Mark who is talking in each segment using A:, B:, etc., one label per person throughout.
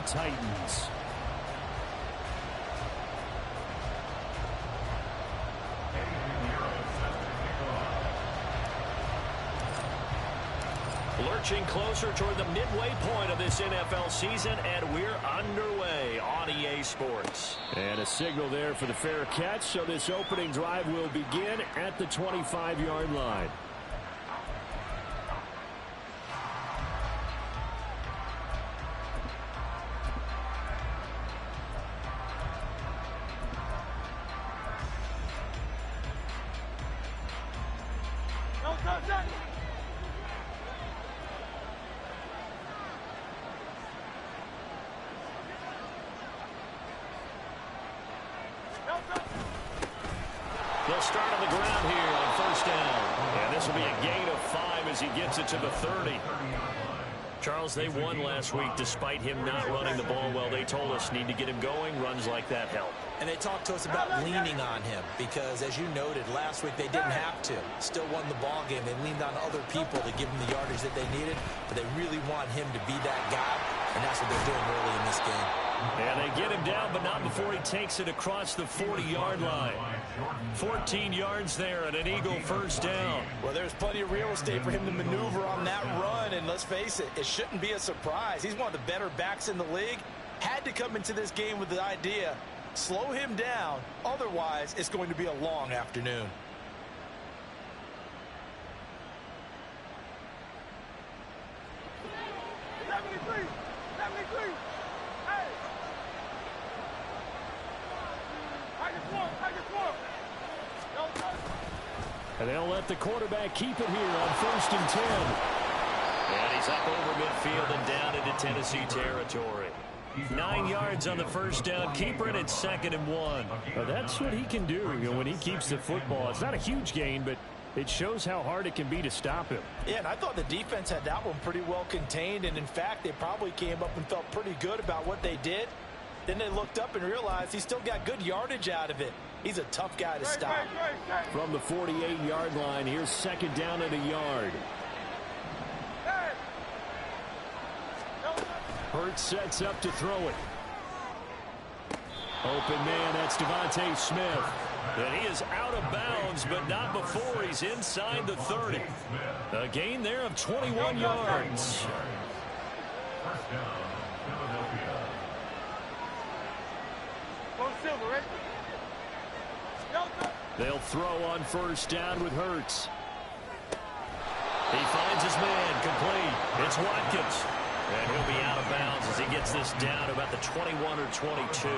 A: Titans. Lurching closer toward the midway point of this NFL season, and we're underway on EA Sports. And a signal there for the fair catch, so this opening drive will begin at the 25-yard line. They'll start on the ground here on first down. And this will be a gain of 5 as he gets it to the 30. Charles, they won last week despite him not running the ball well. They told us need to get him going. Runs like that help.
B: And they talked to us about leaning on him because, as you noted, last week they didn't have to. Still won the ball game. They leaned on other people to give him the yardage that they needed, but they really want him to be that guy, and that's what they're doing early in this game.
A: And they get him down, but not before he takes it across the 40-yard line. 14 yards there and an Eagle first down.
C: Well, there's plenty of real estate for him to maneuver on that run, and let's face it, it shouldn't be a surprise. He's one of the better backs in the league. Had to come into this game with the idea, slow him down, otherwise it's going to be a long afternoon.
A: And they'll let the quarterback keep it here on 1st and 10. And he's up over midfield and down into Tennessee territory. 9 yards on the first down. Keeper it at 2nd and 1. Now that's what he can do when he keeps the football. It's not a huge gain, but it shows how hard it can be to stop him.
C: Yeah, and I thought the defense had that one pretty well contained, and in fact, they probably came up and felt pretty good about what they did. Then they looked up and realized he still got good yardage out of it. He's a tough guy to stop.
A: From the 48-yard line, here's 2nd down and a yard. Hurts sets up to throw it. Open man, that's Devontae Smith. And he is out of bounds, but not before he's inside the 30. A gain there of 21 yards. They'll throw on first down with Hurts. He finds his man, complete. It's Watkins. And he'll be out of bounds as he gets this down to about the 21 or 22.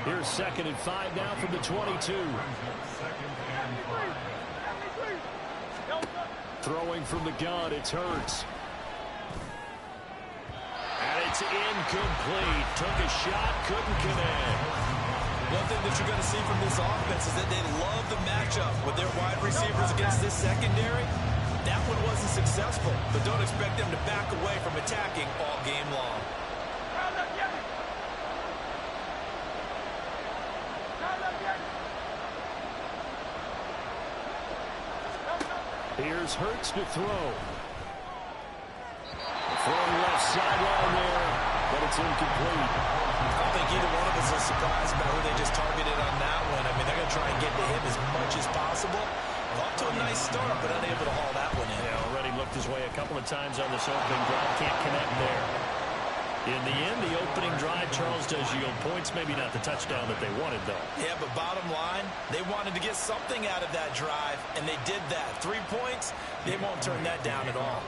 A: Here's 2nd and 5 now from the 22. Throwing from the gun, it's Hurts. And it's incomplete. Took a shot, couldn't connect.
B: One thing that you're going to see from this offense is that they love the matchup with their wide receivers against this secondary. That one wasn't successful, but don't expect them to back away from attacking all game long.
A: Here's Hurts to throw. Throwing left sideline there, but it's incomplete.
B: I don't think either one of us is surprised about who they just targeted on that one. I mean, they're going to try and get to him as much as possible. Off to a nice start, but unable to haul that one in.
A: Yeah, already looked his way a couple of times on this opening drive. Can't connect there. In the end, the opening drive, Charles, does yield points. Maybe not the touchdown that they wanted, though.
C: Yeah, but bottom line, they wanted to get something out of that drive, and they did that. 3 points, they won't turn that down at all.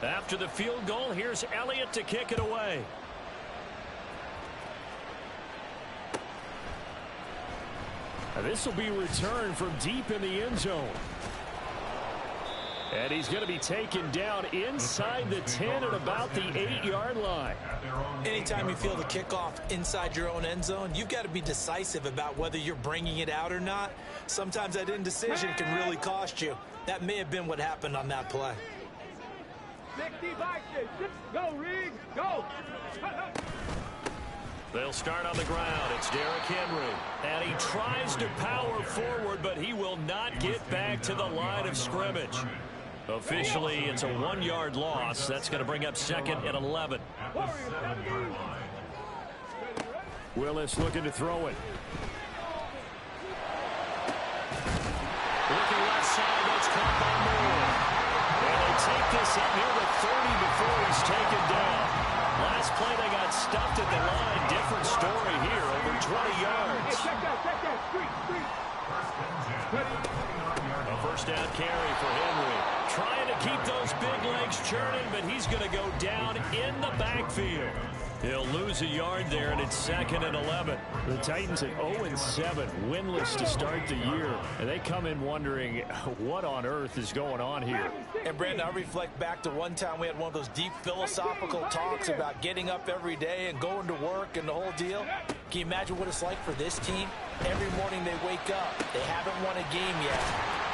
A: After the field goal, here's Elliott to kick it away. This will be returned from deep in the end zone. And he's going to be taken down inside the 10 at about the 8-yard line.
B: Anytime you feel the kickoff inside your own end zone, you've got to be decisive about whether you're bringing it out or not. Sometimes that indecision can really cost you. That may have been what happened on that play.
D: Go, Reed, go!
A: They'll start on the ground. It's Derrick Henry. And he tries to power forward, but he will not get back to the line of scrimmage. Officially, it's a 1-yard loss. That's going to bring up 2nd and 11.
E: Willis looking to throw it.
A: Looking left side, that's caught by Moore. And they take this up near the 30 before he's taken down. Last play, they got stuffed at the line. Different story here, over 20 yards. A first down carry for Henry. Trying to keep those big legs churning, but he's going to go down in the backfield. He'll lose a yard there, and it's 2nd and 11.
E: The Titans at 0-7, winless to start the year. And they come in wondering what on earth is going on here.
C: And, Brandon, I reflect back to one time we had one of those deep philosophical talks about getting up every day and going to work and the whole deal. Can you imagine what it's like for this team? Every morning they wake up. They haven't won a game yet.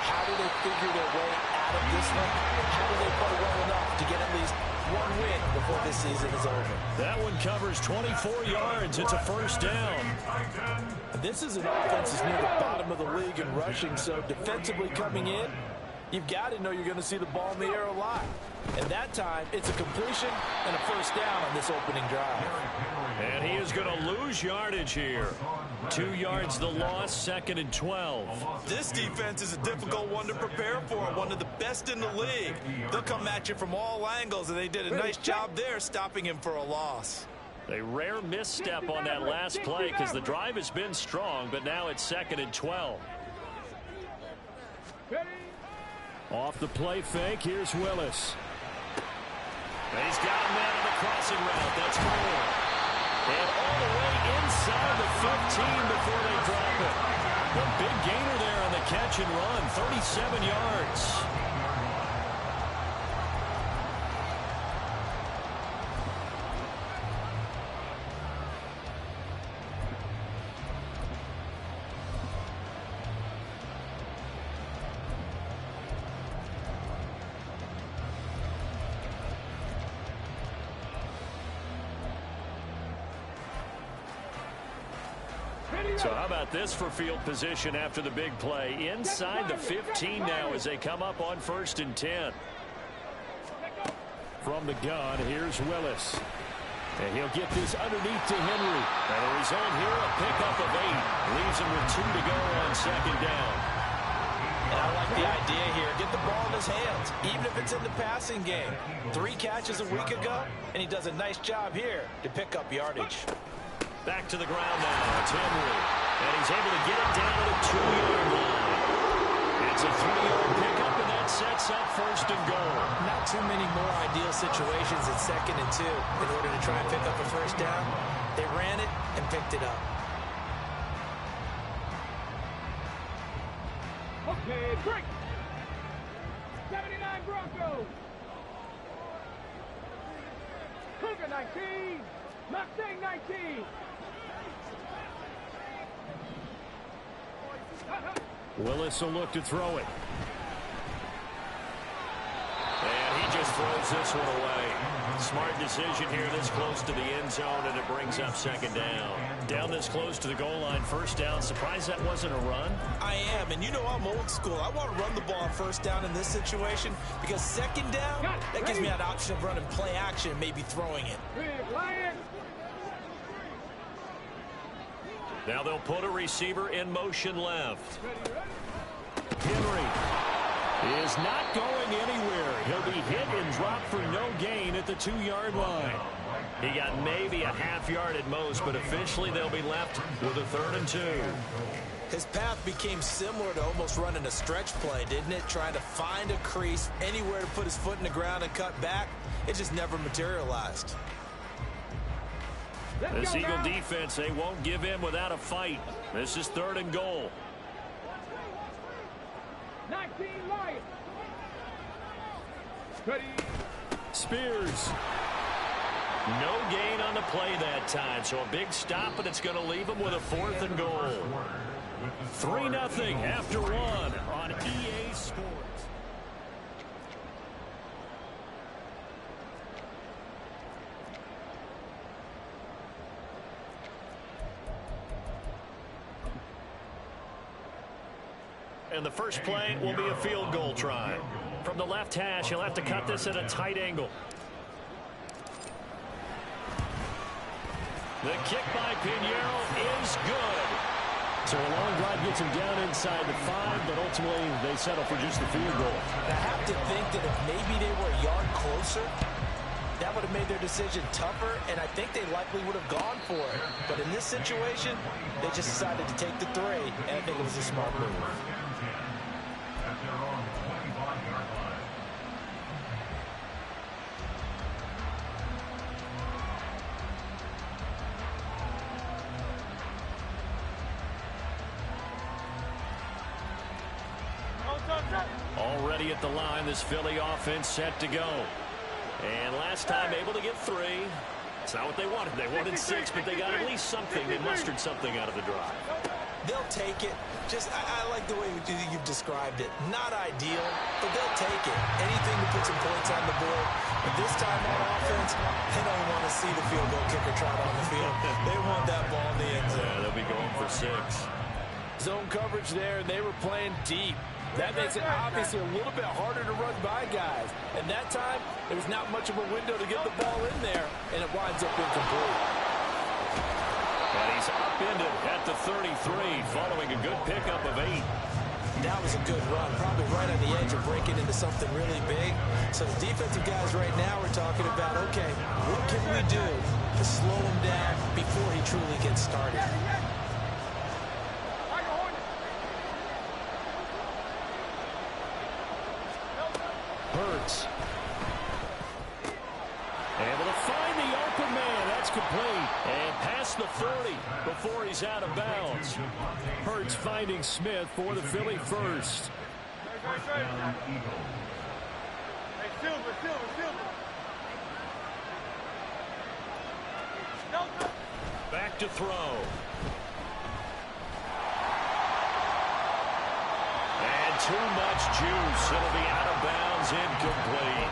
C: How do they figure their way out of this one? How do they play well enough to get at least one win before this season is over?
A: That one covers 24 yards. It's a first down.
C: This is an offense that's near the bottom of the league in rushing, so defensively coming in, you've got to know you're going to see the ball in the air a lot. And that time, it's a completion and a first down on this opening drive.
A: And he is going to lose yardage here. 2 yards the loss, 2nd and 12.
C: This defense is a difficult one to prepare for, one of the best in the league. They'll come at you from all angles, and they did a nice job there stopping him for a loss.
A: A rare misstep on that last play because the drive has been strong, but now it's 2nd and 12.
E: Off the play fake, here's Willis.
A: He's got a man on the crossing route. That's Moore. And all the way inside the 15 before they drop it. A big gainer there on the catch and run, 37 yards. So how about this for field position after the big play? Inside the 15 now as they come up on 1st and 10.
E: From the gun, here's Willis. And he'll get this underneath to Henry.
A: And the result here, a pickup of 8. Leaves him with 2 to go on 2nd down.
C: And I like the idea here. Get the ball in his hands, even if it's in the passing game. 3 catches a week ago, and he does a nice job here to pick up yardage.
A: Back to the ground now. It's Henry. And he's able to get it down to the 2-yard line. It's a 3-yard pickup, and that sets up 1st and goal.
B: Not too many more ideal situations at 2nd and 2 in order to try and pick up a first down. They ran it and picked it up.
D: Okay, break. 79 Broncos. Cougar 19. Mustang 19.
E: Willis will look to throw it.
A: And he just throws this one away. Smart decision here this close to the end zone, and it brings up 2nd down. Down this close to the goal line, 1st down. Surprised that wasn't a run?
C: I am, and you know I'm old school. I want to run the ball on 1st down in this situation because 2nd down, that gives me that option of running play action and maybe throwing it.
A: Now they'll put a receiver in motion left.
E: Henry is not going anywhere. He'll be hit and dropped for no gain at the 2-yard line.
A: He got maybe a half yard at most, but officially they'll be left with a 3rd and 2.
B: His path became similar to almost running a stretch play, didn't it? Trying to find a crease, anywhere to put his foot in the ground and cut back. It just never materialized.
A: This Eagle defense, they won't give in without a fight. This is 3rd and goal.
D: 19 Lions.
E: Spears.
A: No gain on the play that time, so a big stop, but it's going to leave them with a 4th and goal. 3-0 after 1 on EA Sports. and the first play will be a field goal try. From the left hash, he'll have to cut this at a tight angle. The kick by Pinheiro is good.
E: So a long drive gets him down inside the 5, but ultimately they settle for just the field goal.
B: I have to think that if maybe they were a yard closer, that would have made their decision tougher, and I think they likely would have gone for it. But in this situation, they just decided to take the 3, and I think it was a smart move.
A: Already at the line, this Philly offense set to go. And last time able to get 3. It's not what they wanted. They wanted 6, but they got at least something. They mustered something out of the drive.
B: They'll take it. I like the way you've described it. Not ideal, but they'll take it. Anything to put some points on the board. But this time on offense, they don't want to see the field goal kicker trot on the field. They want that ball in the end zone.
A: Yeah, they'll be going for 6.
C: Zone coverage there, and they were playing deep. That makes it obviously a little bit harder to run by guys. And that time, there was not much of a window to get the ball in there, and it winds up incomplete.
A: And he's upended at the 33, following a good pickup of 8.
B: That was a good run, probably right on the edge of breaking into something really big. So the defensive guys right now are talking about, okay, what can we do to slow him down before he truly gets started?
E: Hurts.
A: Able to find the open man. That's complete. And past the 40 before he's out of bounds.
E: Hurts finding Smith for the Philly first.
A: Back to throw. Too much juice. It'll be out of bounds, incomplete.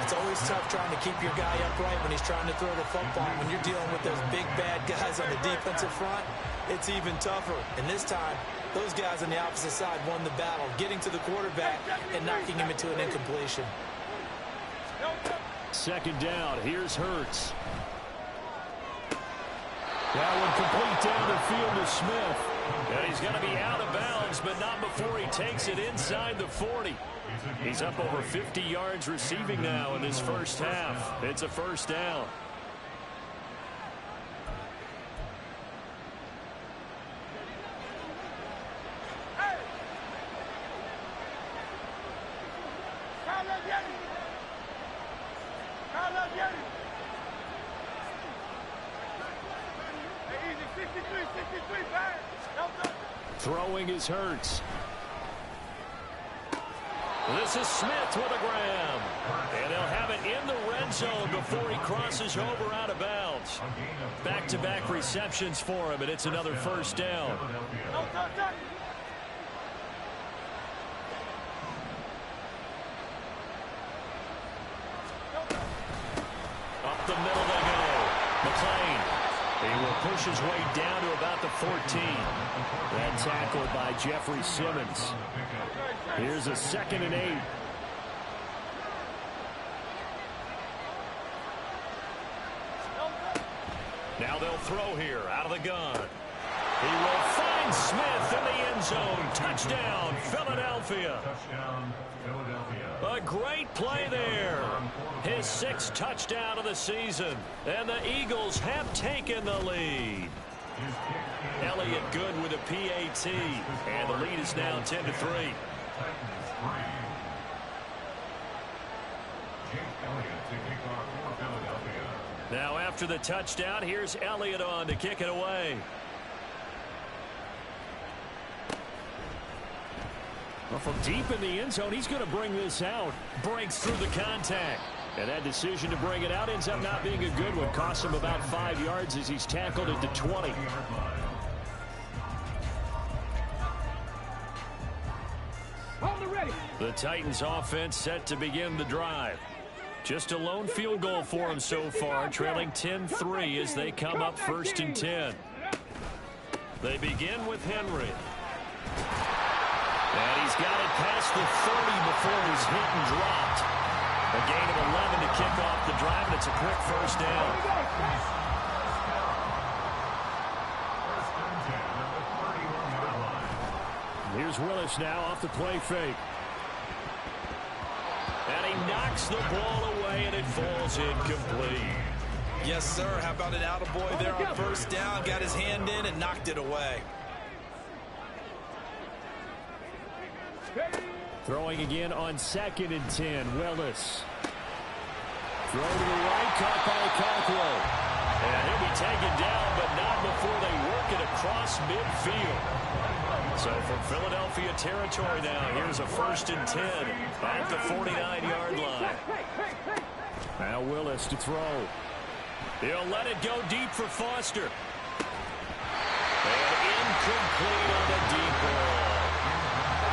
B: It's always tough trying to keep your guy upright when he's trying to throw the football. When you're dealing with those big, bad guys on the defensive front, it's even tougher. And this time, those guys on the opposite side won the battle, getting to the quarterback and knocking him into an incompletion.
E: Second down. Here's Hurts. That one complete down the field to Smith.
A: And he's going to be out of bounds, but not before he takes it inside the 40. He's up over 50 yards receiving now in this first half. It's a first down.
E: Throwing is Hurts.
A: This is Smith with a grab. And he'll have it in the red zone before he crosses over out of bounds. Back-to-back receptions for him, and it's another first down. Up the middle they go. McClain. He will push his way down to about the 14.
E: That tackle by Jeffrey Simmons. Here's a 2nd and 8.
A: Now they'll throw here out of the gun. He will find Smith in the end zone. Touchdown, Philadelphia. A great play there. His 6th touchdown of the season. And the Eagles have taken the lead. Elliott good with a PAT. And the lead is now 10-3. Now after the touchdown, here's Elliott on to kick it away.
E: Well, from deep in the end zone, he's going to bring this out.
A: Breaks through the contact.
E: And that decision to bring it out ends up not being a good one. Costs him about 5 yards as he's tackled at the 20.
A: The Titans offense set to begin the drive. Just a lone field goal for them so far, trailing 10-3 as they come up 1st and 10. They begin with Henry. And he's got it past the 30 before he's hit and dropped. A gain of 11 to kick off the drive, and it's a quick first down.
E: Here's Willis now off the play fake.
A: And he knocks the ball away, and it falls incomplete.
B: Yes, sir. How about an attaboy there on first down? Got his hand in and knocked it away.
E: Throwing again on 2nd and 10. Willis. Throw to the right, caught by Cockrell.
A: And he'll be taken down, but not before they work it across midfield. So from Philadelphia territory now, here's a 1st and 10 at the 49-yard line.
E: Now Willis to throw.
A: He'll let it go deep for Foster. And incomplete on the deep ball.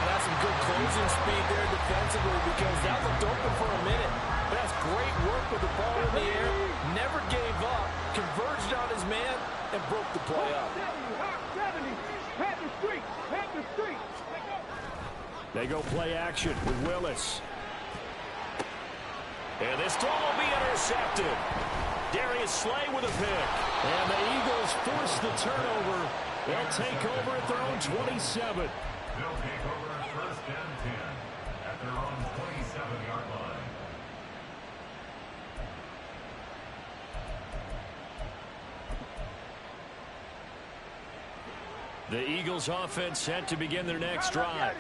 C: That's some good closing speed there defensively because that looked open for a minute. But that's great work with the ball in the air. Never gave up. Converged on his man and broke the play up.
E: They go play action with Willis.
A: And this throw will be intercepted. Darius Slay with a pick.
E: And the Eagles force the turnover. They'll take over at their own 27.
F: They'll take over 1st and 10 at their own 27-yard line.
A: The Eagles offense set to begin their next drive.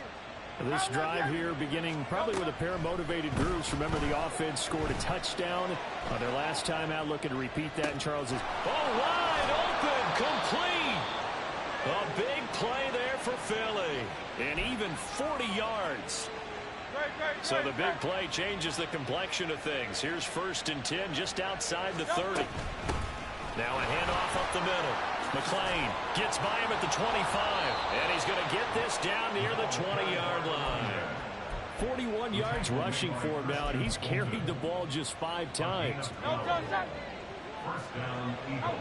E: This drive here beginning probably with a pair of motivated groups. Remember, the offense scored a touchdown on their last time out. Looking to repeat that, and Charles is
A: wide open, complete. A big play there for Philly. And even 40 yards. So the big play changes the complexion of things. Here's 1st and 10 just outside the 30. Now a handoff up the middle. McClain gets by him at the 25. And he's going to get this down near the 20-yard line.
E: 41 yards rushing for him now, and he's carried the ball just 5 times.
F: First down, Eagles.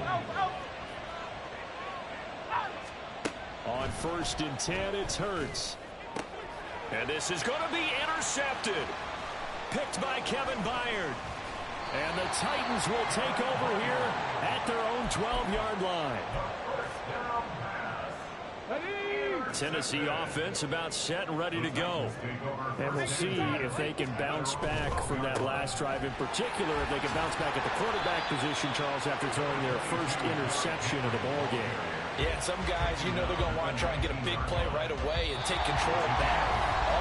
E: On 1st and 10, it's Hurts.
A: And this is going to be intercepted. Picked by Kevin Byard.
E: And the Titans will take over here at their own 12-yard line.
A: Tennessee offense about set and ready to go.
E: And we'll see if they can bounce back from that last drive. In particular, if they can bounce back at the quarterback position, Charles, after throwing their first interception of the ball game.
C: Yeah, some guys, you know they're going to want to try and get a big play right away and take control back.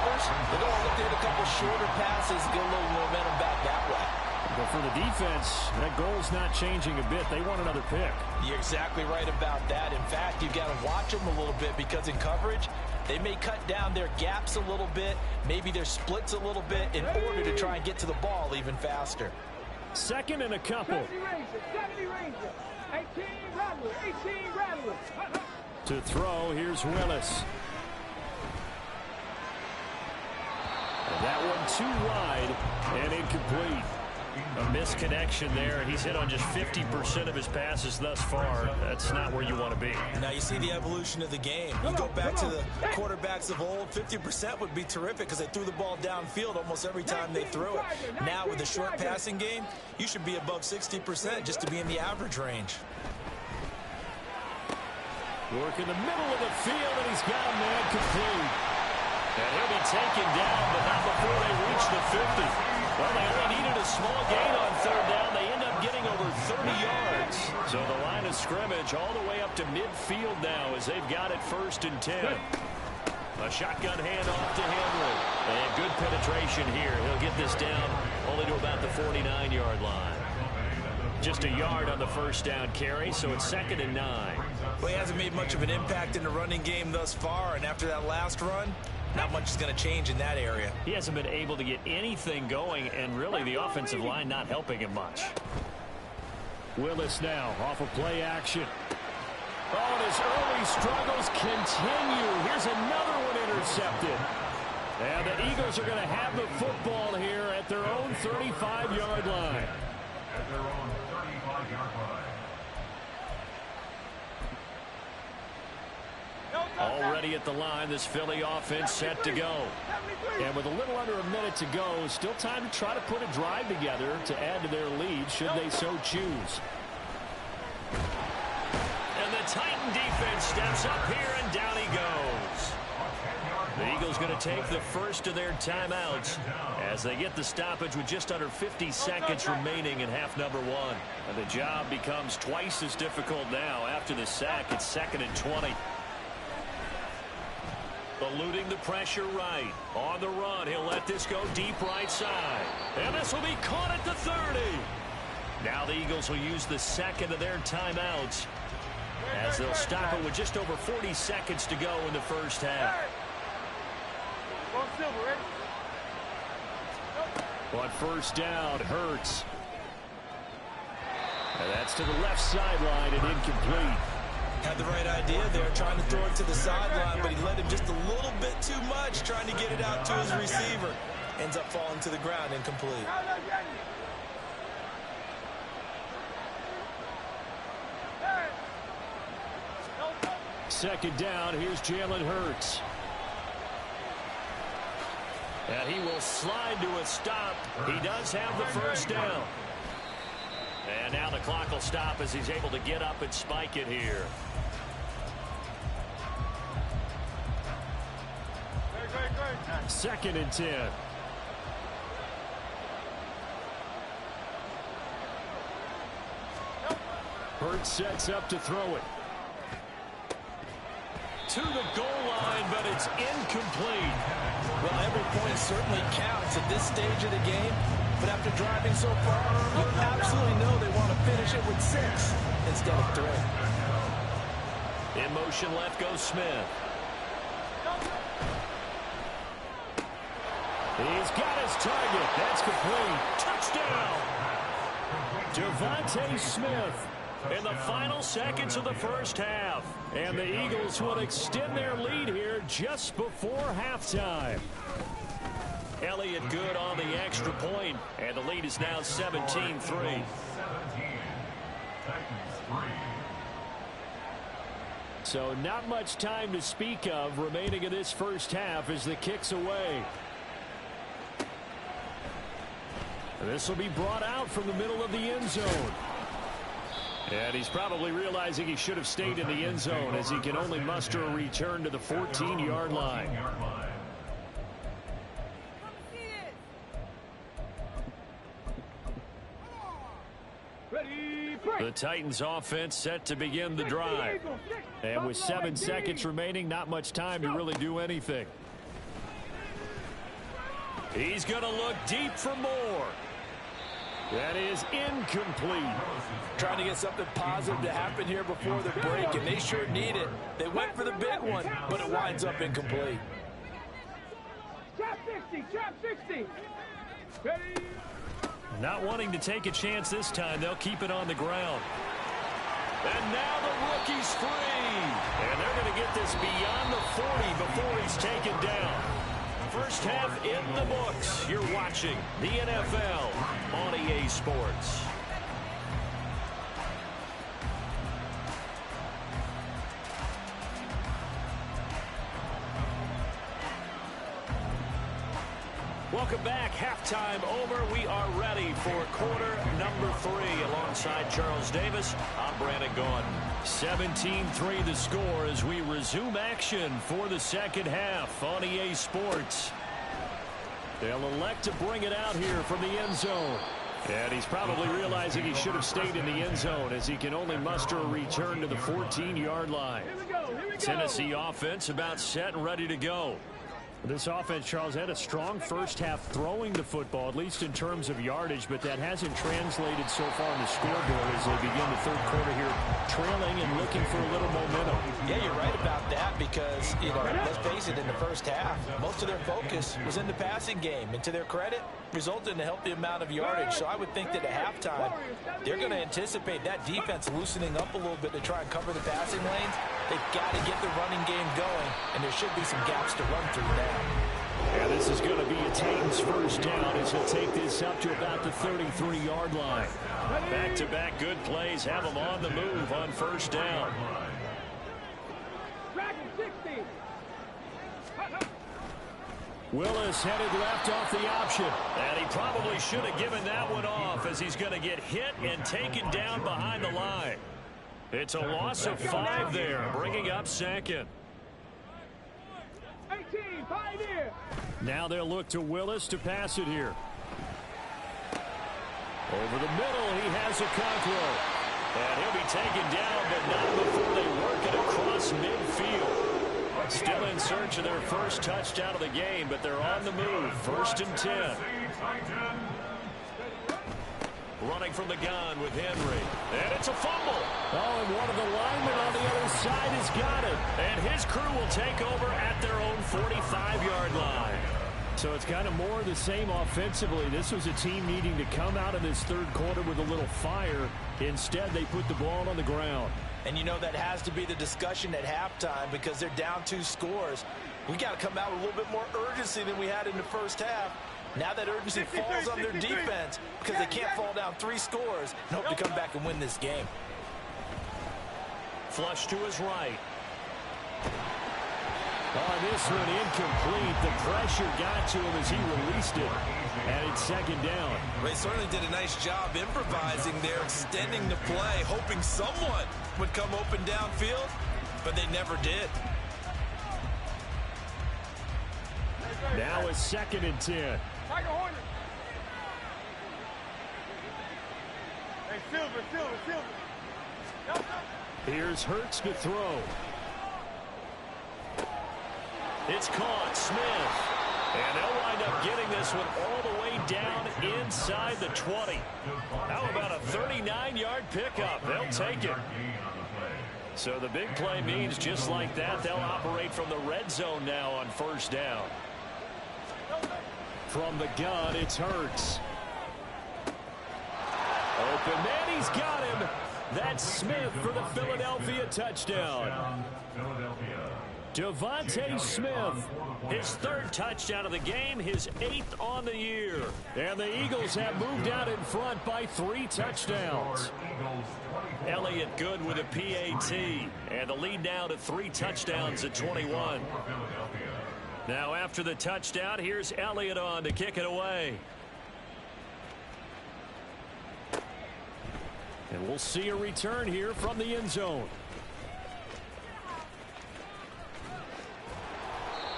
C: Others, they're going to look to hit a couple shorter passes, get a little momentum back that way.
E: But for the defense, that goal's not changing a bit. They want another pick.
C: You're exactly right about that. In fact, you've got to watch them a little bit because in coverage, they may cut down their gaps a little bit, maybe their splits a little bit in order to try and get to the ball even faster.
E: 2nd and a couple.
D: 70 Ranger, 18 Rattler, 18 Rattler.
E: To throw, here's Willis. And that one too wide and incomplete.
A: A misconnection there. He's hit on just 50% of his passes thus far. That's not where you want to be.
B: Now you see the evolution of the game. You go back to the quarterbacks of old, 50% would be terrific because they threw the ball downfield almost every time they threw it. Now with the short passing game, you should be above 60% just to be in the average range.
E: Work in the middle of the field, and he's got a man complete.
A: And he'll be taken down, but not before they reach the 50. Well, they only needed a small gain on 3rd down. They end up getting over 30 yards. So the line of scrimmage all the way up to midfield now as they've got it 1st and 10. A shotgun handoff to Henry. And good penetration here. He'll get this down only to about the 49-yard line. Just a yard on the 1st down carry, so it's 2nd and 9.
B: Well, he hasn't made much of an impact in the running game thus far, and after that last run, not much is going to change in that area.
A: He hasn't been able to get anything going, and really the offensive line not helping him much.
E: Willis now off of play action. Oh, and his early struggles continue. Here's another one intercepted. And the Eagles are going to have the football here at their own 35-yard line.
F: At their own 35-yard line.
A: ready at the line. This Philly offense set to go.
E: And with a little under a minute to go, still time to try to put a drive together to add to their lead should they so choose.
A: And the Titan defense steps up here, and down he goes. The Eagles going to take the first of their timeouts as they get the stoppage with just under 50 seconds remaining in half number one. And the job becomes twice as difficult now after the sack. It's 2nd and 20. Eluding the pressure right. On the run, he'll let this go deep right side. And this will be caught at the 30. Now the Eagles will use the second of their timeouts as they'll stop it with just over 40 seconds to go in the first half.
E: On first down, Hurts. And that's to the left sideline and incomplete.
B: Had the right idea there, trying to throw it to the sideline, but he let him just a little bit too much, trying to get it out to his receiver. Ends up falling to the ground, incomplete.
E: Second down, here's Jalen Hurts.
A: And he will slide to a stop. He does have the first down. And now the clock will stop as he's able to get up and spike it here.
E: Second and 10. Hurts sets up to throw it.
A: To the goal line, but it's incomplete.
B: Well, every point certainly counts at this stage of the game. But after driving so far, you absolutely know they want to finish it with 6 instead of 3.
A: In motion left goes Smith.
E: He's got his target. That's complete.
A: Touchdown! Devontae Smith in the final seconds of the first half.
E: And the Eagles will extend their lead here just before halftime.
A: Elliott good on the extra point, and the lead is now 17-3.
E: So not much time to speak of remaining in this first half as the kick's away. This will be brought out from the middle of the end zone. And he's probably realizing he should have stayed in the end zone as he can only muster a return to the 14-yard line.
A: The Titans offense set to begin the drive.
E: And with 7 seconds remaining, not much time to really do anything.
A: He's going to look deep for more.
E: That is incomplete.
B: Trying to get something positive to happen here before the break, and they sure need it. They went for the big one, but it winds up incomplete.
D: Trap 60, trap 60. Ready?
A: Not wanting to take a chance this time, they'll keep it on the ground. And now the rookie's free. And they're going to get this beyond the 40 before he's taken down. First half in the books. You're watching the NFL on EA Sports. Welcome back. Halftime over. We are ready for quarter number 3. Alongside Charles Davis, I'm Brandon Gaudin. 17-3 the score as we resume action for the second half on EA Sports. They'll elect to bring it out here from the end zone. And he's probably realizing he should have stayed in the end zone as he can only muster a return to the 14-yard line.
D: Here we go.
A: Tennessee offense about set and ready to go.
E: This offense, Charles, had a strong first half throwing the football, at least in terms of yardage, but that hasn't translated so far on the scoreboard as they begin the third quarter here, trailing and looking for a little momentum.
B: Yeah, you're right about that because, let's face it, in the first half, most of their focus was in the passing game. And to their credit, resulted in a healthy amount of yardage. So I would think that at halftime, they're going to anticipate that defense loosening up a little bit to try and cover the passing lanes. They've got to get the running game going, and there should be some gaps to run through now.
E: Yeah, this is going to be a Titans first down as he'll take this up to about the 33-yard line.
A: Back-to-back good plays have them on the move on first down.
D: Dragon 60.
E: Willis headed left off the option.
A: And he probably should have given that one off as he's going to get hit and taken down behind the line. It's a loss of 5 there, bringing up second.
D: 18, 5 here.
E: Now they'll look to Willis to pass it here. Over the middle, he has a Conqueror. And he'll be taken down, but not before they work it across midfield. Still in search of their first touchdown of the game, but they're on the move. 1st and 10. Running from the gun with Henry. And it's a fumble. Oh, and one of the linemen on the other side has got it.
A: And his crew will take over at their own 45-yard line.
E: So it's kind of more of the same offensively. This was a team needing to come out of this third quarter with a little fire. Instead, they put the ball on the ground.
C: And you know that has to be the discussion at halftime because they're down 2 scores. We got to come out with a little bit more urgency than we had in the first half. Now that urgency falls on their defense because they can't fall down 3 scores and hope to come back and win this game.
A: Flush to his right.
E: Oh, this one incomplete. The pressure got to him as he released it. And it's 2nd down.
B: They certainly did a nice job improvising there, extending the play, hoping someone would come open downfield, but they never did.
E: Now it's 2nd and 10.
D: Tiger Hornet. Hey, Silver.
E: Here's Hurts to throw.
A: It's caught. Smith. And they'll wind up getting this one all the way down inside the 20. How about a 39-yard pickup? They'll take it. So the big play means just like that, they'll operate from the red zone now on 1st down.
E: From the gun, it's Hurts. Open man, he's got him. That's Smith for the Philadelphia touchdown. Devontae Smith,
A: his 3rd touchdown of the game, his 8th on the year.
E: And the Eagles have moved out in front by 3 touchdowns.
A: Elliott good with a PAT. And the lead now to 3 touchdowns at 21. Now after the touchdown, here's Elliott on to kick it away.
E: And we'll see a return here from the end zone.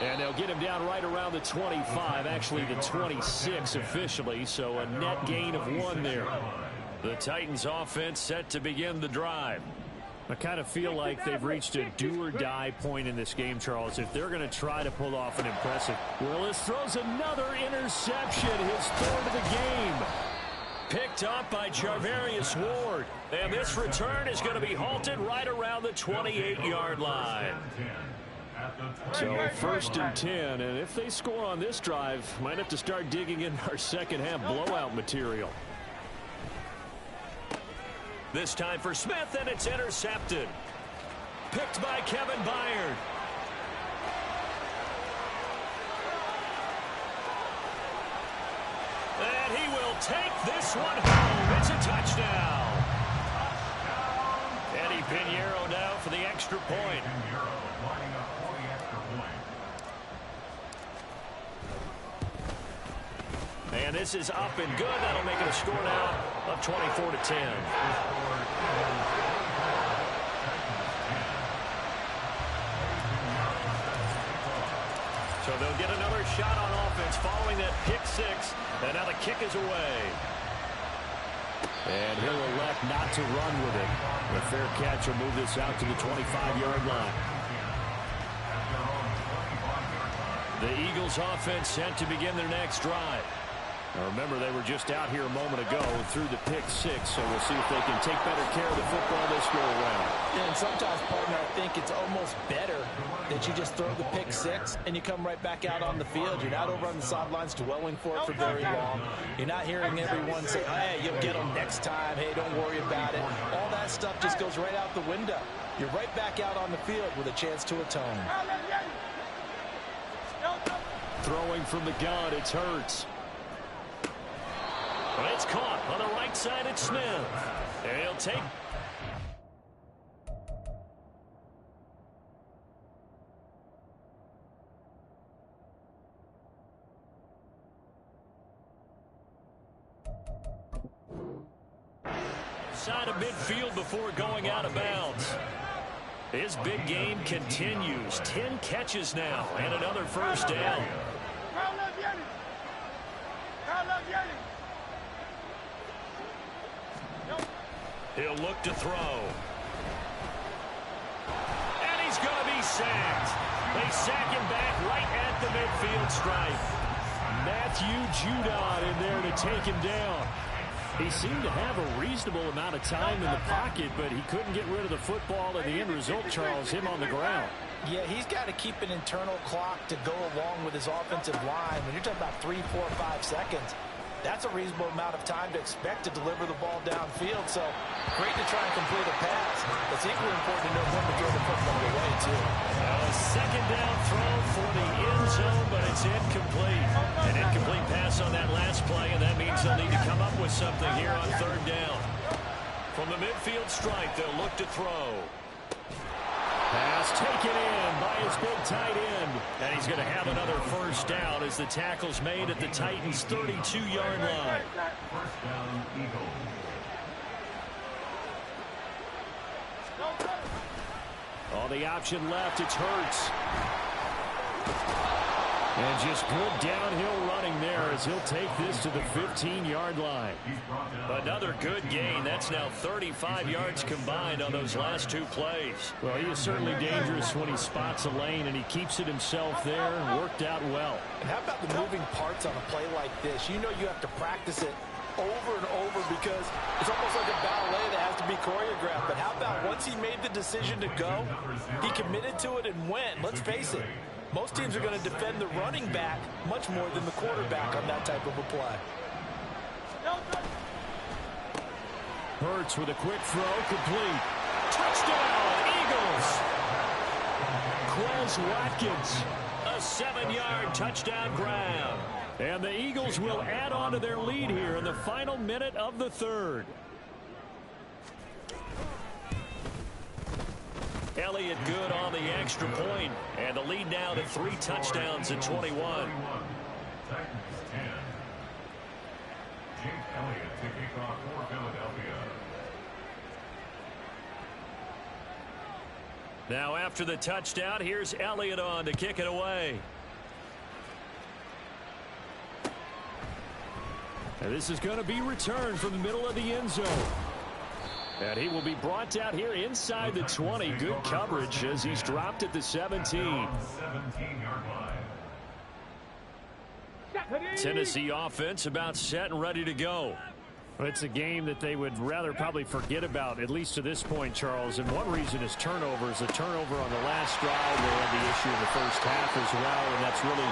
E: And they'll get him down right around the 25, actually the 26 officially, so a net gain of 1 there.
A: The Titans offense set to begin the drive.
E: I kind of feel like they've reached a do-or-die point in this game, Charles, if they're going to try to pull off an impressive. Willis throws another interception, his 3rd of the game.
A: Picked up by Charvarius Ward. And this return is going to be halted right around the 28-yard line.
E: So 1st and 10, and if they score on this drive, might have to start digging in our second half blowout material.
A: This time for Smith, and it's intercepted. Picked by Kevin Byard. And he will take this one home. It's a touchdown. Eddie Pinheiro now for the extra point. And this is up and good. That'll make it a score now of 24-10. So they'll get another shot on offense following that pick 6. And now the kick is away.
E: And he'll elect not to run with it. The fair catch will move this out to the 25-yard line.
A: The Eagles offense set to begin their next drive.
E: Now remember, they were just out here a moment ago through the pick 6, so we'll see if they can take better care of the football this go around.
C: Yeah, and sometimes, partner, I think it's almost better that you just throw the pick 6 and you come right back out on the field. You're not over on the sidelines dwelling for it for very long. You're not hearing everyone say, hey, you'll get them next time. Hey, don't worry about it. All that stuff just goes right out the window. You're right back out on the field with a chance to atone.
E: Throwing from the gun, it's Hurts.
A: Well, it's caught on the right side. It's Smith. And he'll take. midfield before going out of bounds. His big game continues. 10 catches now and another first down. He'll look to throw. And he's going to be sacked. They sack him back right at the midfield stripe. Matthew Judon in there to take him down. He seemed to have a reasonable amount of time in the pocket, but he couldn't get rid of the football, and the end result, Charles, him on the ground.
C: Yeah, he's got to keep an internal clock to go along with his offensive line. When you're talking about 3, 4, 5 seconds, that's a reasonable amount of time to expect to deliver the ball downfield. So great to try and complete a pass. It's equally important to know when to throw the football away, too.
A: A second down throw for the end zone, but it's incomplete. An incomplete pass on that last play, and that means they'll need to come up with something here on third down. From the midfield stripe, they'll look to throw.
E: Pass taken in by his big tight end.
A: And he's going to have another first down as the tackle's made at the Titans' 32-yard line.
F: First down, Eagles.
E: All the option left, it's Hurts. And just good downhill running there as he'll take this to the 15-yard line.
A: Another good gain. That's now 35 yards combined on those last 2 plays.
E: Well, he is certainly dangerous when he spots a lane, and he keeps it himself there and worked out well.
C: And how about the moving parts on a play like this? You know you have to practice it over and over because it's almost like a ballet that has to be choreographed. But how about once he made the decision to go, he committed to it and went. Let's face it, most teams are going to defend the running back much more than the quarterback on that type of a play.
E: Hurts with a quick throw, complete. Touchdown, Eagles! Quez Watkins.
A: A 7-yard touchdown grab.
E: And the Eagles will add on to their lead here in the final minute of the third.
A: Elliott good on the extra point, and the lead now to 3 touchdowns at 21.
F: Titans 10. Jake Elliott to kick off for Philadelphia.
A: Now after the touchdown, here's Elliott on to kick it away.
E: And this is going to be returned from the middle of the end zone. And he will be brought out here inside the 20. Good coverage as he's dropped at the 17.
F: 17-yard line.
A: Tennessee offense about set and ready to go.
E: Well, it's a game that they would rather probably forget about, at least to this point, Charles. And one reason is turnovers. A turnover on the last drive. They had the issue in the first half as well, and that's really,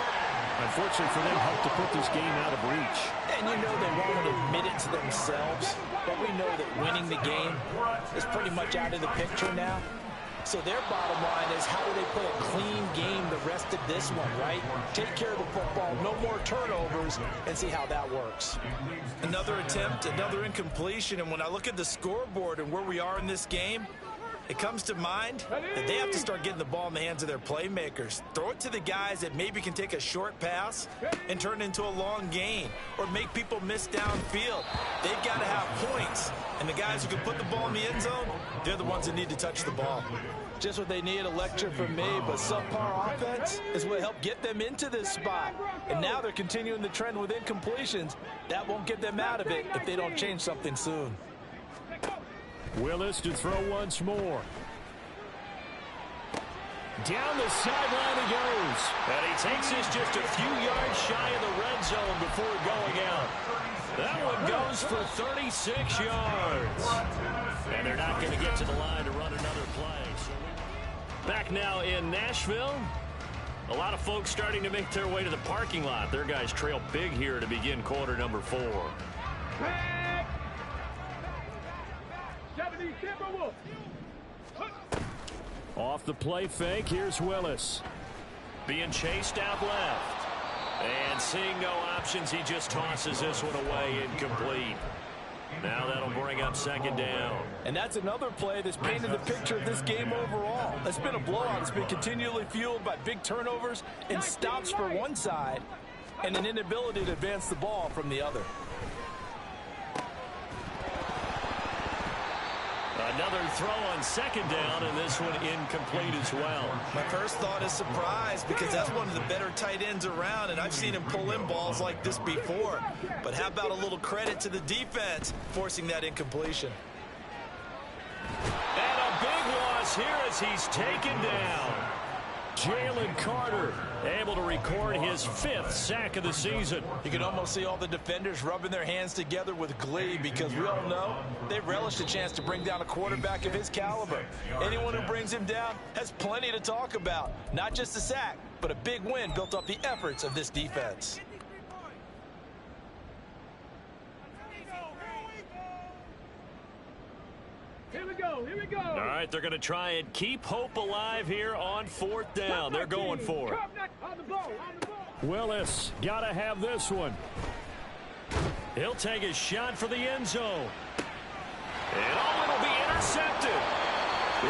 E: unfortunately for them, helped to put this game out of reach.
C: And you know they won't admit it to themselves, but we know that winning the game is pretty much out of the picture now. So their bottom line is, how do they play a clean game the rest of this one, right? Take care of the football, no more turnovers, and see how that works. Another attempt, another incompletion, and when I look at the scoreboard and where we are in this game, it comes to mind that they have to start getting the ball in the hands of their playmakers. Throw it to the guys that maybe can take a short pass and turn it into a long gain or make people miss downfield. They've got to have points. And the guys who can put the ball in the end zone, they're the ones that need to touch the ball. Just what they need, a lecture from me, but subpar offense is what helped get them into this spot. And now they're continuing the trend with incompletions. That won't get them out of it if they don't change something soon.
E: Willis to throw once more. Down the sideline he goes.
A: And he takes this just a few yards shy of the red zone before going out. That one goes for 36 yards. And they're not going to get to the line to run another play. So back now in Nashville. A lot of folks starting to make their way to the parking lot. Their guys trail big here to begin quarter number 4.
E: Off the play fake, here's Willis.
A: Being chased out left. And seeing no options, he just tosses this one away incomplete. Now that'll bring up second down.
C: And that's another play that's painted the picture of this game overall. It's been a blowout. It's been continually fueled by big turnovers and stops for one side and an inability to advance the ball from the other.
A: Another throw on second down, and this one incomplete as well.
C: My first thought is surprise, because that's one of the better tight ends around, and I've seen him pull in balls like this before. But how about a little credit to the defense forcing that incompletion?
A: And a big loss here as he's taken down. Jalen Carter able to record his 5th sack of the season.
C: You can almost see all the defenders rubbing their hands together with glee, because we all know they relish the chance to bring down a quarterback of his caliber. Anyone who brings him down has plenty to talk about. Not just a sack, but a big win built off the efforts of this defense.
D: Here we go. Here we go.
A: All right, they're going to try and keep hope alive here on 4th down. They're going for it.
D: On the ball. On the ball.
E: Willis got to have this one.
A: He'll take a shot for the end zone. And it'll be intercepted.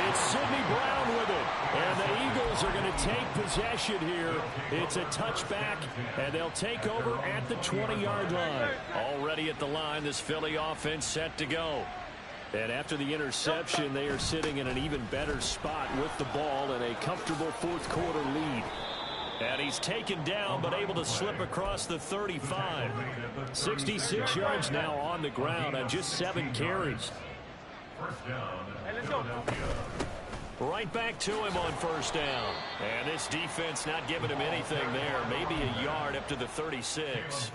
A: It's Sidney Brown with it. And the Eagles are going to take possession here. It's a touchback, and they'll take over at the 20-yard line. Already at the line, this Philly offense set to go. And after the interception, they are sitting in an even better spot with the ball and a comfortable 4th quarter lead. And he's taken down but able to slip across the 35. 66 yards now on the ground on just 7 carries.
F: First down.
D: Hey, let's go.
A: Right back to him on 1st down. And this defense not giving him anything there. Maybe a yard up to the 36.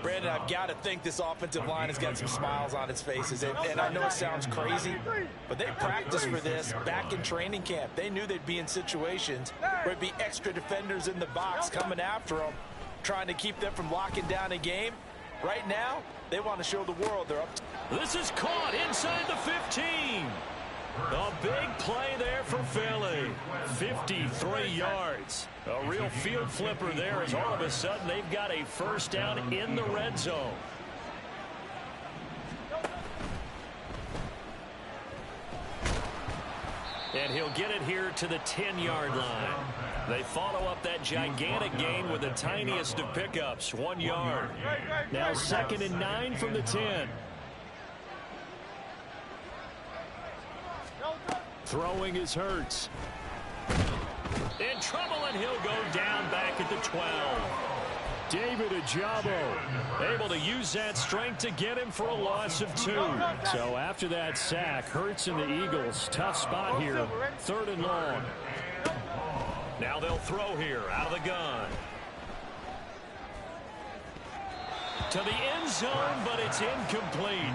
C: Brandon, I've got to think this offensive line has got some smiles on its faces. And I know it sounds crazy, but they practiced for this back in training camp. They knew they'd be in situations where there'd be extra defenders in the box coming after them, trying to keep them from locking down a game. Right now, they want to show the world they're up to.
A: This is caught inside the 15. A big play there for Philly. 53 yards. A real field flipper there as all of a sudden they've got a 1st down in the red zone. And he'll get it here to the 10-yard line. They follow up that gigantic gain with the tiniest of pickups, 1 yard.
E: Now 2nd and 9 from the 10. Throwing is Hurts.
A: In trouble, and he'll go down back at the 12.
E: David Ajabo
A: Able to use that strength to get him for a loss of 2.
E: So after that sack, Hurts and the Eagles, tough spot here. 3rd and long.
A: Now they'll throw here out of the gun. To the end zone, but it's incomplete.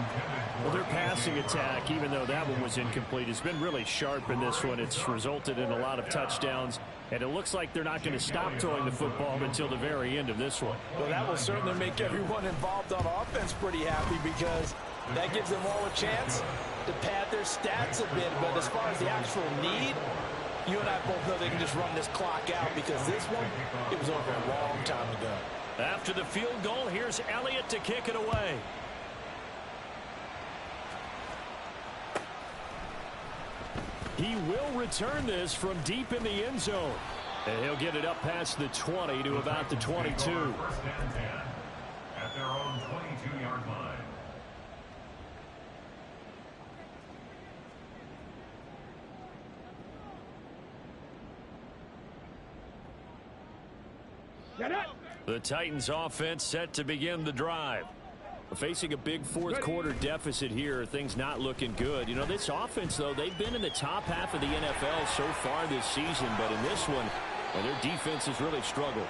E: Well, their passing attack, even though that one was incomplete, has been really sharp in this one. It's resulted in a lot of touchdowns, and it looks like they're not going to stop throwing the football until the very end of this one.
C: Well, that will certainly make everyone involved on offense pretty happy, because that gives them all a chance to pad their stats a bit. But as far as the actual need, you and I both know they can just run this clock out, because this one, it was over a long time ago.
A: After the field goal, here's Elliott to kick it away.
E: He will return this from deep in the end zone. And he'll get it up past the 20 to about the 22.
F: 1st and 10 at their own 22-yard line.
D: Get up.
A: The Titans offense set to begin the drive.
E: Facing a big 4th quarter deficit here, things not looking good. You know, this offense, though, they've been in the top half of the NFL so far this season, but in this one, well, their defense has really struggled.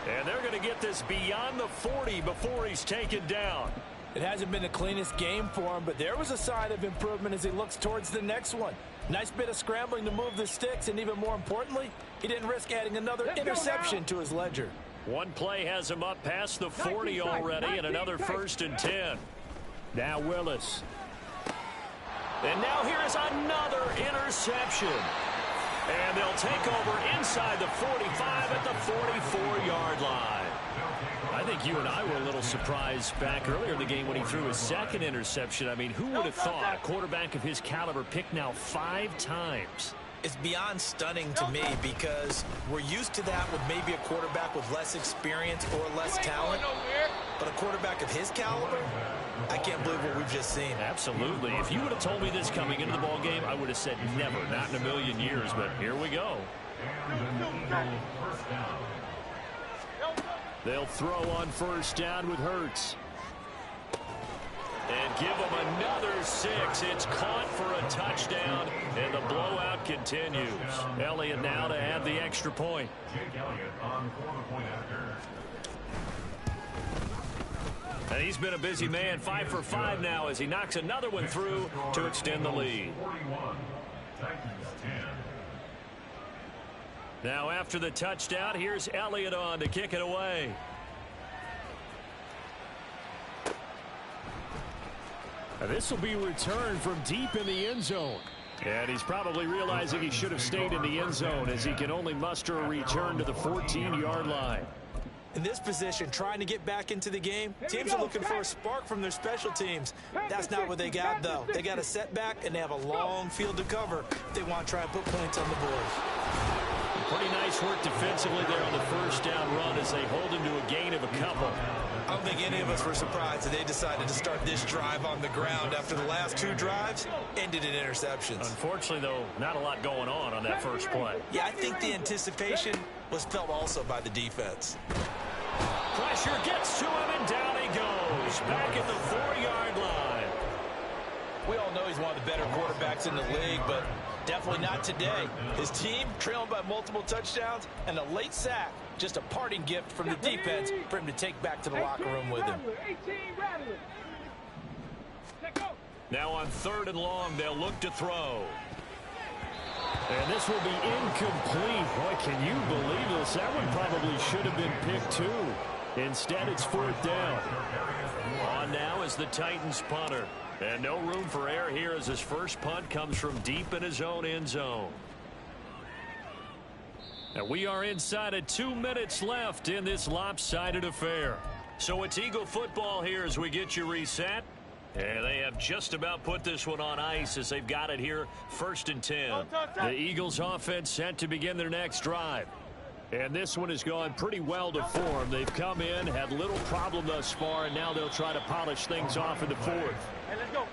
A: And they're going to get this beyond the 40 before he's taken down.
C: It hasn't been the cleanest game for him, but there was a sign of improvement as he looks towards the next one. Nice bit of scrambling to move the sticks, and even more importantly, he didn't risk adding another interception to his ledger.
A: One play has him up past the 40 already, and another 1st and 10.
E: Now Willis.
A: And now here's another interception. And they'll take over inside the 45 at the 44-yard line. I think you and I were a little surprised back earlier in the game when he threw his 2nd interception. I mean, who would have thought a quarterback of his caliber picked now 5 times?
C: It's beyond stunning to me, because we're used to that with maybe a quarterback with less experience or less talent. But a quarterback of his caliber,
B: I can't believe what we've just seen.
A: Absolutely. If you would have told me this coming into the ball game, I would have said never, not in a million years, but here we go. They'll throw on first down with Hurts. And give them another 6. It's caught for a touchdown, and the blowout continues. Elliott now to add the extra point.
F: Jake Elliott on for the point after.
A: And he's been a busy man, 5 for 5 now as he knocks another one through to extend the lead.
F: 41, Titans 10.
A: Now after the touchdown, here's Elliott on to kick it away.
E: This will be returned from deep in the end zone. And he's probably realizing he should have stayed in the end zone as he can only muster a return to the 14-yard line.
B: In this position, trying to get back into the game, teams are looking for a spark from their special teams. That's not what they got, though. They got a setback, and they have a long field to cover. They want to try and put points on the board.
A: Pretty nice work defensively there on the first down run as they hold him to a gain of a couple.
B: I don't think any of us were surprised that they decided to start this drive on the ground after the last 2 drives ended in interceptions.
A: Unfortunately, though, not a lot going on that first play.
B: Yeah, I think the anticipation was felt also by the defense.
A: Pressure gets to him, and down he goes. Back at the 4-yard line.
C: We all know he's one of the better quarterbacks in the league, but definitely not today. His team trailing by multiple touchdowns, and a late sack. Just a parting gift from the defense for him to take back to the locker room with him.
A: Now on 3rd and long, they'll look to throw. And this will be incomplete. Boy, can you believe this? That one probably should have been picked too. Instead, it's 4th down. On now is the Titans punter. And no room for error here as his first punt comes from deep in his own end zone. And we are inside of 2 minutes left in this lopsided affair. So it's Eagle football here as we get you reset. And they have just about put this one on ice as they've got it here 1st and 10. The Eagles offense set to begin their next drive. And this one has gone pretty well to form. They've come in, had little problem thus far, and now they'll try to polish things off in the 4th.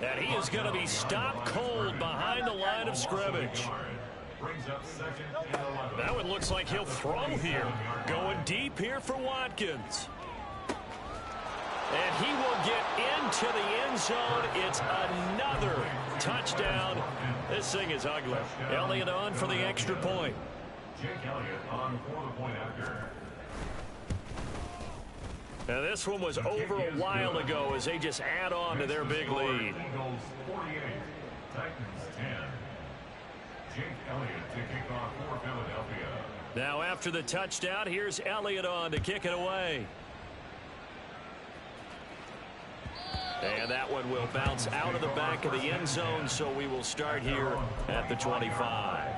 A: And he is going to be stopped cold behind the line of scrimmage. That one looks like he'll throw here. Going deep here for Watkins. And he will get into the end zone. It's another touchdown. This thing is ugly. Elliott on for the extra point.
F: Jake Elliott on for the point after.
A: Now this one was over a while ago as they just add on to their big lead.
F: Eagles 48, Titans 10. Jake Elliott to kick off for Philadelphia.
A: Now after the touchdown, here's Elliott on to kick it away. And that one will bounce out of the back of the end zone, so we will start here at the 25.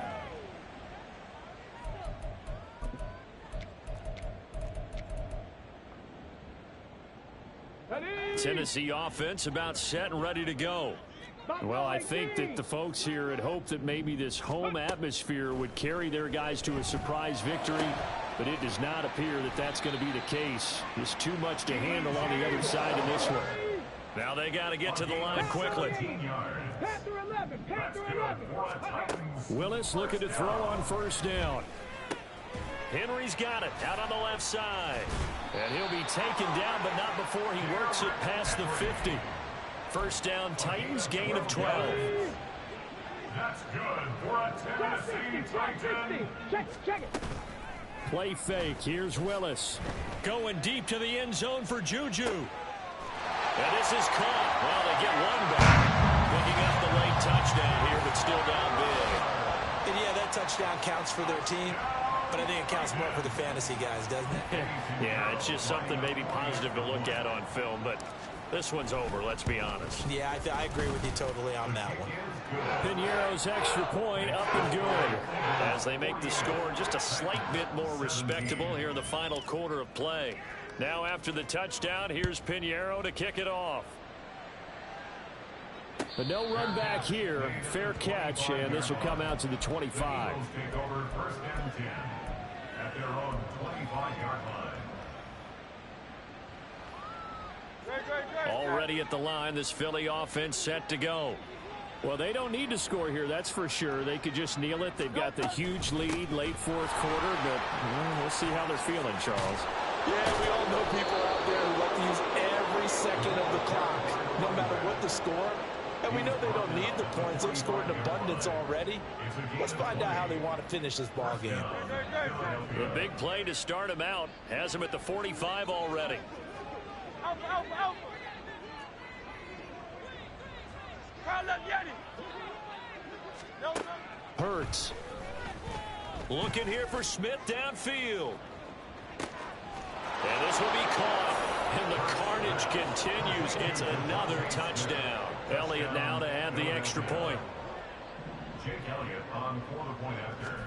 A: Tennessee offense about set and ready to go. Well, I think that the folks here had hoped that maybe this home atmosphere would carry their guys to a surprise victory, but it does not appear that that's going to be the case. There's too much to handle on the other side in this one. Now they got to get to the line quickly. Willis looking to throw on first down. Henry's got it out on the left side. And he'll be taken down, but not before he works it past the 50. First down, Titans, gain of 12.
F: That's good for a Tennessee Titan.
D: Check it.
E: Play fake. Here's Willis.
A: Going deep to the end zone for Juju. And this is caught. Well, they get one back. Picking up the late touchdown here, but still down big.
B: And yeah, that touchdown counts for their team, but I think it counts more for the fantasy guys, doesn't it?
A: Yeah, it's just something maybe positive to look at on film, but this one's over, let's be honest.
B: Yeah, I agree with you totally on that one.
E: Piñeiro's extra point up and good.
A: As they make the score just a slight bit more respectable here in the final quarter of play. Now after the touchdown, here's Piñeiro to kick it off.
E: But no run back here. Fair catch, and this will come out to the 25.
F: Eagles take over 1st and 10 at their own 25-yard line.
A: Already at the line, this Philly offense set to go.
E: Well, they don't need to score here, that's for sure. They could just kneel it. They've got the huge lead, late fourth quarter, but we'll see how they're feeling, Charles.
C: Yeah, we all know people out there who like to use every second of the clock, no matter what the score. And we know they don't need the points. They've scored in abundance already. Let's find out how they want to finish this ball game.
A: The big play to start him out has him at the 45 already.
E: Hurts.
A: Looking here for Smith downfield. And this will be caught. And the carnage continues. It's another touchdown. Elliott now to add the extra point.
F: Jake Elliott on for the point after.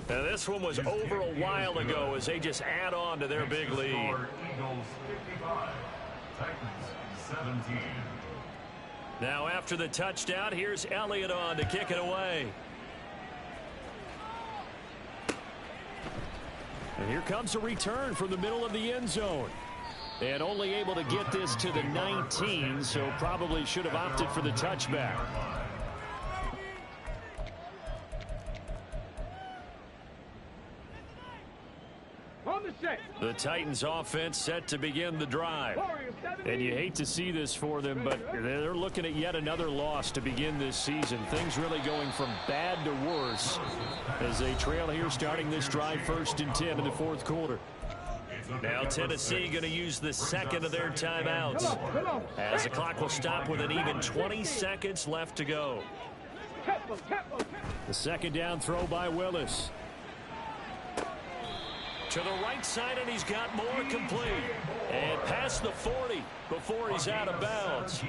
A: Now this one was over a while ago as they just add on to their big lead.
F: Eagles 55, Titans 17.
A: Now after the touchdown, here's Elliott on to kick it away.
E: And here comes a return from the middle of the end zone. And only able to get this to the 19, so probably should have opted for the touchback.
A: The Titans offense set to begin the drive.
E: And you hate to see this for them, but they're looking at yet another loss to begin this season. Things really going from bad to worse as they trail here starting this drive 1st and 10 in the fourth quarter.
A: Now Tennessee going to use the second of their timeouts as the clock will stop with an even 20 seconds left to go.
E: The second down throw by Willis.
A: To the right side, and he's got more complete. And past the 40 before he's out of bounds.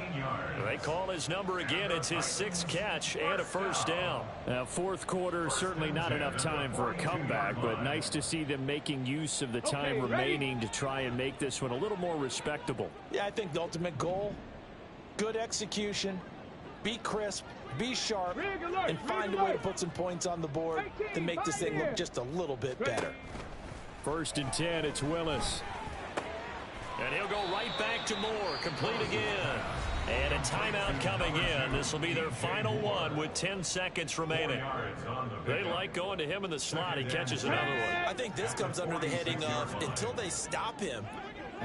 A: They call his number again. It's his 6th catch and a first down.
E: Now, fourth quarter, certainly not enough time for a comeback, but nice to see them making use of the time remaining to try and make this one a little more respectable.
C: Yeah, I think the ultimate goal, good execution, be crisp, be sharp, and find a way to put some points on the board to make this thing look just a little bit better.
E: 1st and 10, it's Willis.
A: And he'll go right back to Moore, complete again. And a timeout coming in. This will be their final one with 10 seconds remaining. They like going to him in the slot. He catches another one.
B: I think this comes under the heading of until they stop him,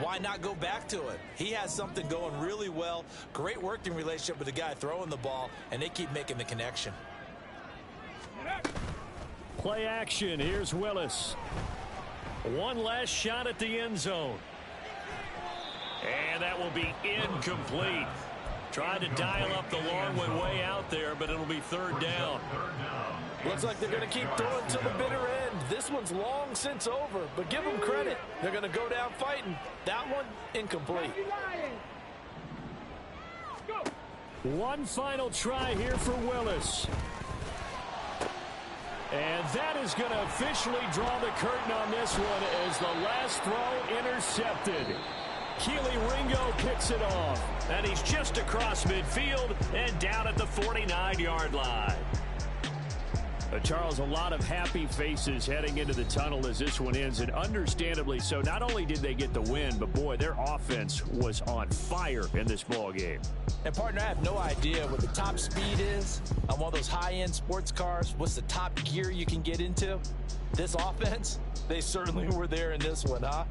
B: why not go back to it? He has something going really well. Great working relationship with the guy throwing the ball, and they keep making the connection.
E: Play action. Here's Willis.
A: One last shot at the end zone. And that will be incomplete. Tried to dial up the long one way out there, but it'll be 3rd down.
C: Looks like they're going to keep throwing to the bitter end. This one's long since over, but give them credit. They're going to go down fighting. That one, incomplete.
E: One final try here for Willis. And that is going to officially draw the curtain on this one as the last throw intercepted. Keely Ringo picks it off.
A: And he's just across midfield and down at the 49-yard line.
E: Charles, a lot of happy faces heading into the tunnel as this one ends, and understandably so. Not only did they get the win, but boy, their offense was on fire in this ball game.
C: And partner, I have no idea what the top speed is on one of those high-end sports cars. What's the top gear you can get into? This offense, they certainly were there in this one, huh?